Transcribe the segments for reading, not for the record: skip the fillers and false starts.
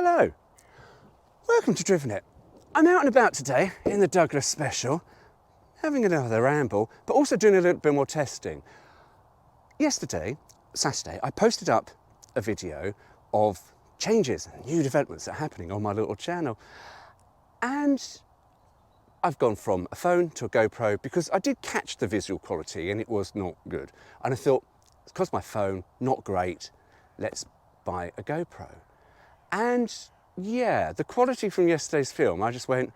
Hello, welcome to Driven It. I'm out and about today in the Douglas Special, having another ramble, but also doing a little bit more testing. Yesterday, Saturday, I posted up a video of changes and new developments that are happening on my little channel. And I've gone from a phone to a GoPro because I did catch the visual quality and it was not good. And I thought, it's because my phone, not great, let's buy a GoPro. And yeah, the quality from yesterday's film, I just went,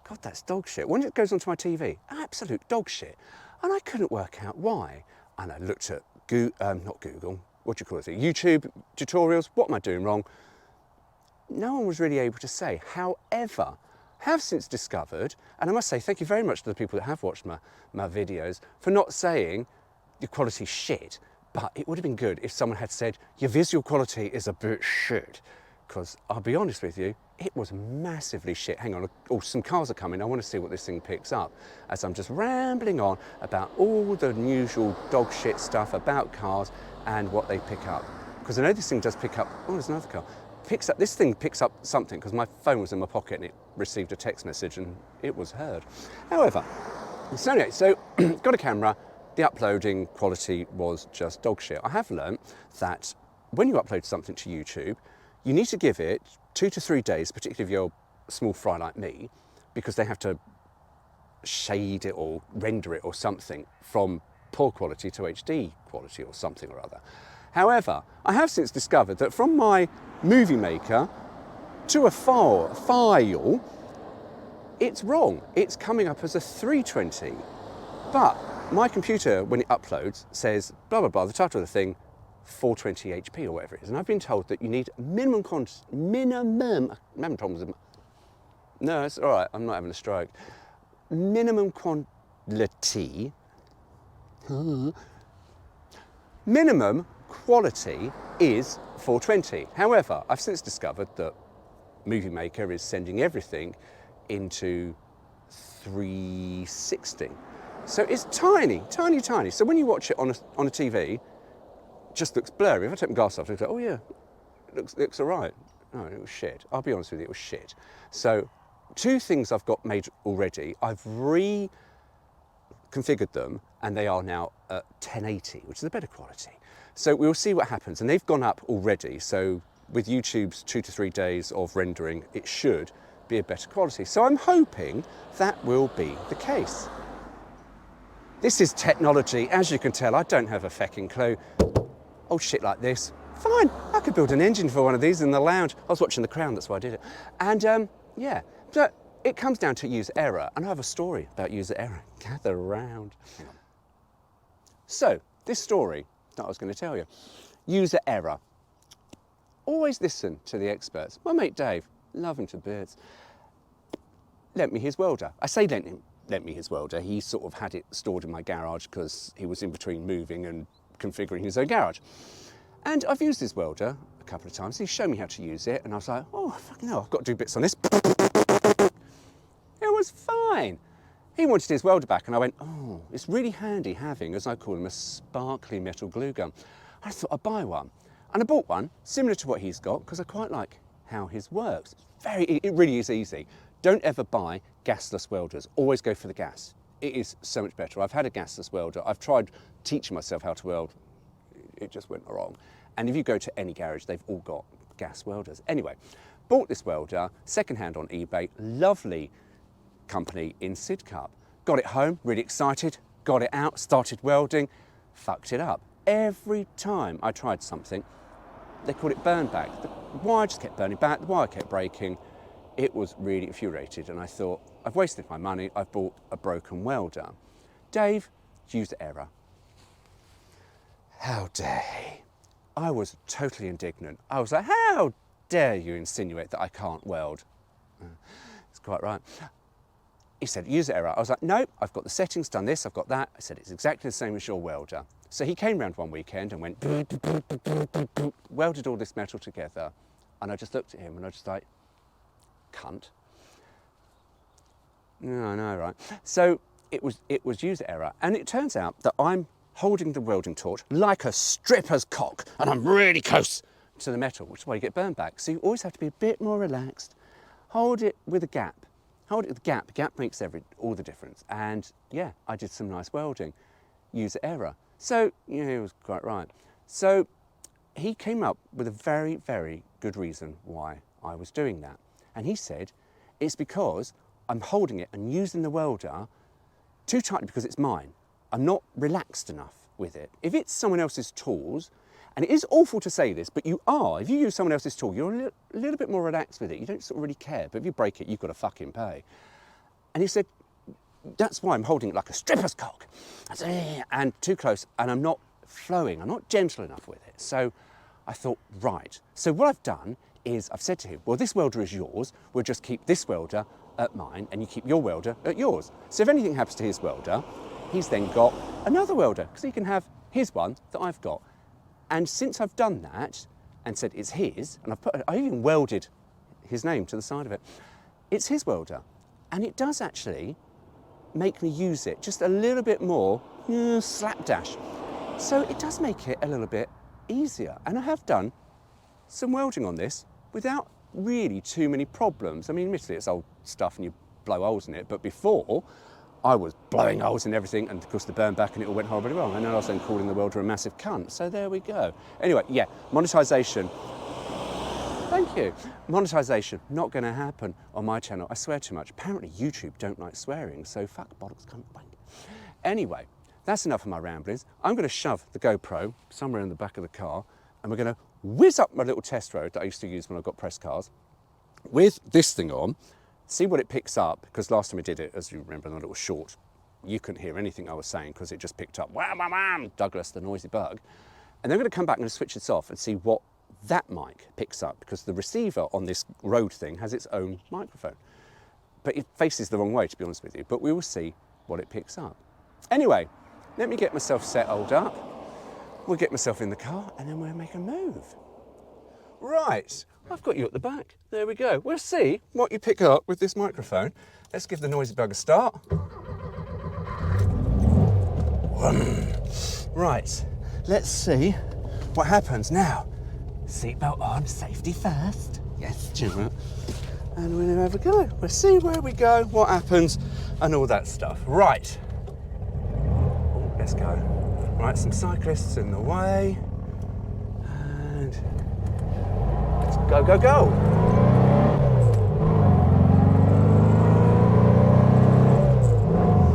God, that's dog shit. When it goes onto my TV, absolute dog shit. And I couldn't work out why. And I looked at not Google, what do you call it? YouTube tutorials, what am I doing wrong? No one was really able to say. However, I have since discovered, and I must say thank you very much to the people that have watched my videos for not saying your quality's shit, but it would have been good if someone had said your visual quality is a bit shit. Because I'll be honest with you, it was massively shit. Hang on, oh, some cars are coming. I want to see what this thing picks up. As I'm just rambling on about all the usual dog shit stuff about cars and what they pick up. Because I know this thing does pick up, oh, there's another car. This thing picks up something because my phone was in my pocket and it received a text message and it was heard. However, so anyway, so got a camera, the uploading quality was just dog shit. I have learnt that when you upload something to YouTube, you need to give it 2 to 3 days, particularly if you're a small fry like me, because they have to shade it or render it or something from poor quality to HD quality or something or other. However, I have since discovered that from my movie maker to a file, it's wrong. It's coming up as a 320. But my computer, when it uploads, says blah, blah, blah, the title of the thing, 420 HP or whatever it is. And I've been told that you need minimum, I'm having problems with, no, it's all right, I'm not having a stroke. Minimum quality, minimum quality is 420. However, I've since discovered that Movie Maker is sending everything into 360. So it's tiny, tiny, tiny. So when you watch it on a TV, it just looks blurry. If I take my glass off, it's like, oh yeah, it looks all right. No, it was shit. I'll be honest with you, it was shit. So 2 things I've got made already. I've reconfigured them and they are now at 1080, which is a better quality. So we'll see what happens. And they've gone up already. So with YouTube's 2 to 3 days of rendering, it should be a better quality. So I'm hoping that will be the case. This is technology. As you can tell, I don't have a fecking clue. Old shit like this. Fine, I could build an engine for one of these in the lounge. I was watching The Crown, that's why I did it. And yeah, but it comes down to user error. And I have a story about user error. Gather round. So, this story that I was going to tell you. User error. Always listen to the experts. My mate Dave, love him to bits, lent me his welder. I say lent me his welder. He sort of had it stored in my garage because he was in between moving and configuring his own garage. And I've used his welder a couple of times. He showed me how to use it and I was like, oh, fucking hell, I've got to do bits on this. It was fine. He wanted his welder back and I went, oh, it's really handy having, as I call him, a sparkly metal glue gun. I thought I'd buy one. And I bought one similar to what he's got because I quite like how his works. It really is easy. Don't ever buy gasless welders. Always go for the gas. It is so much better. I've had a gasless welder. I've tried teaching myself how to weld. It just went wrong. And if you go to any garage, they've all got gas welders. Anyway, bought this welder, secondhand on eBay, lovely company in Sidcup. Got it home, really excited, got it out, started welding, fucked it up. Every time I tried something, they called it burn back. The wire just kept burning back, the wire kept breaking. It was really infuriated and I thought, I've wasted my money, I've bought a broken welder. Dave, user error. How dare he? I was totally indignant. I was like, how dare you insinuate that I can't weld? It's quite right. He said, user error. I was like, no, I've got the settings, done this, I've got that. I said, it's exactly the same as your welder. So he came round one weekend and went, welded all this metal together. And I just looked at him and I was just like, cunt. No, I know, right? So it was user error. And it turns out that I'm holding the welding torch like a stripper's cock, and I'm really close to the metal, which is why you get burn back. So you always have to be a bit more relaxed. Hold it with a gap. Hold it with a gap. The gap makes all the difference. And yeah, I did some nice welding. User error. So, yeah, he was quite right. So he came up with a very, very good reason why I was doing that. And he said, it's because I'm holding it and using the welder too tightly because it's mine. I'm not relaxed enough with it. If it's someone else's tools, and it is awful to say this, but you are, if you use someone else's tool, you're a little bit more relaxed with it. You don't sort of really care, but if you break it, you've got to fucking pay. And he said, that's why I'm holding it like a stripper's cock. And too close, and I'm not flowing, I'm not gentle enough with it. So I thought, right. So what I've done is I've said to him, well, this welder is yours. We'll just keep this welder at mine, and you keep your welder at yours. So if anything happens to his welder, he's then got another welder, because he can have his one that I've got. And since I've done that and said it's his, and I even welded his name to the side of it, it's his welder. And it does actually make me use it just a little bit more slapdash. So it does make it a little bit easier. And I have done some welding on this without really too many problems. I mean, admittedly, it's old stuff and you blow holes in it, but before I was blowing holes in everything, and of course the burn back and it all went horribly wrong. And then I was then calling the welder a massive cunt. So there we go. Anyway, yeah, monetisation. Thank you. Monetisation, not going to happen on my channel. I swear too much. Apparently YouTube don't like swearing, so fuck, bollocks, cunt, wank. Anyway, that's enough of my ramblings. I'm going to shove the GoPro somewhere in the back of the car, and we're going to whiz up my little test road that I used to use when I got press cars with this thing on, see what it picks up, because last time I did it, as you remember in the little short, you couldn't hear anything I was saying because it just picked up, wham, wham, wham, Douglas, the noisy bug. And then I'm going to come back and switch this off and see what that mic picks up, because the receiver on this Rode thing has its own microphone. But it faces the wrong way, to be honest with you, but we will see what it picks up. Anyway, let me get myself settled up. We'll get myself in the car and then we'll make a move. Right, I've got you at the back. There we go. We'll see what you pick up with this microphone. Let's give the noisy bug a start. Right, let's see what happens now. Seatbelt on, safety first. Yes, Jim. And we'll have a go. We'll see where we go, what happens, and all that stuff. Right. Oh, let's go. Right, some cyclists in the way. And let's go, go, go.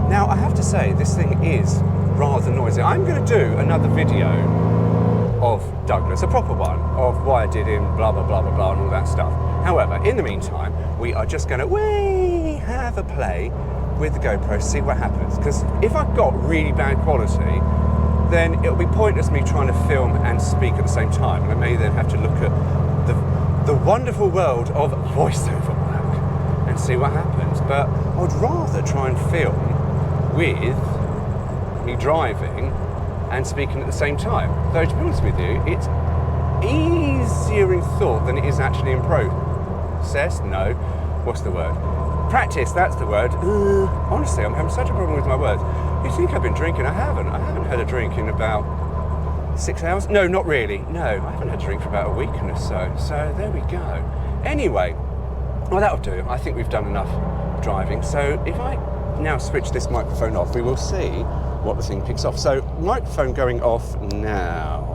Now, I have to say, this thing is rather noisy. I'm going to do another video of Douglas, a proper one, of why I did him, blah, blah, blah, blah, blah, and all that stuff. However, in the meantime, we are just going to have a play with the GoPro, see what happens. Because if I've got really bad quality, then it'll be pointless me trying to film and speak at the same time. And I may then have to look at the wonderful world of voiceover work and see what happens. But I would rather try and film with me driving and speaking at the same time. Though, to be honest with you, it's easier in thought than it is actually in process. No, what's the word? Practice, that's the word. Honestly, I'm having such a problem with my words. You think I've been drinking? I haven't had a drink in about 6 hours. No, not really. No, I haven't had a drink for about a week or so. So there we go. Anyway, well, that'll do. I think we've done enough driving. So if I now switch this microphone off, we will see what the thing picks off. So microphone going off now.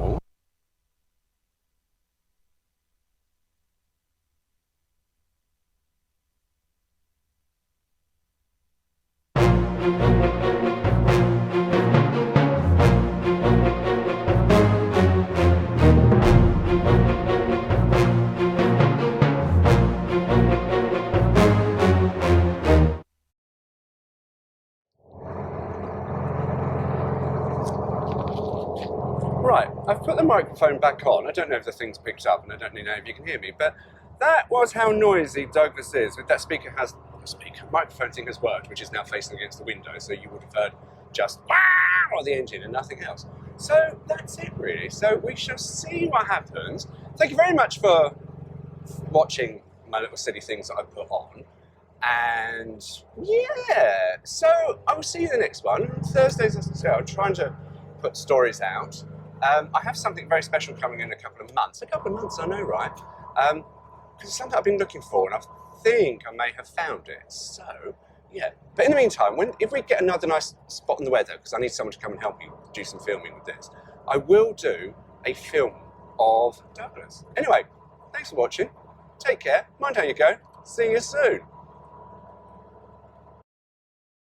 Right, I've put the microphone back on. I don't know if the thing's picked up, and I don't know if you can hear me, but that was how noisy Douglas is. With that microphone thing has worked, which is now facing against the window, so you would have heard just or the engine and nothing else. So that's it really. So we shall see what happens. Thank you very much for watching my little silly things that I put on. And yeah, so I will see you in the next one. Thursdays, as I say, I'm trying to put stories out. I have something very special coming in a couple of months. A couple of months, I know, right? Because it's something I've been looking for, and I think I may have found it. So, yeah. But in the meantime, if we get another nice spot in the weather, because I need someone to come and help me do some filming with this, I will do a film of Douglas. Anyway, thanks for watching. Take care. Mind how you go. See you soon.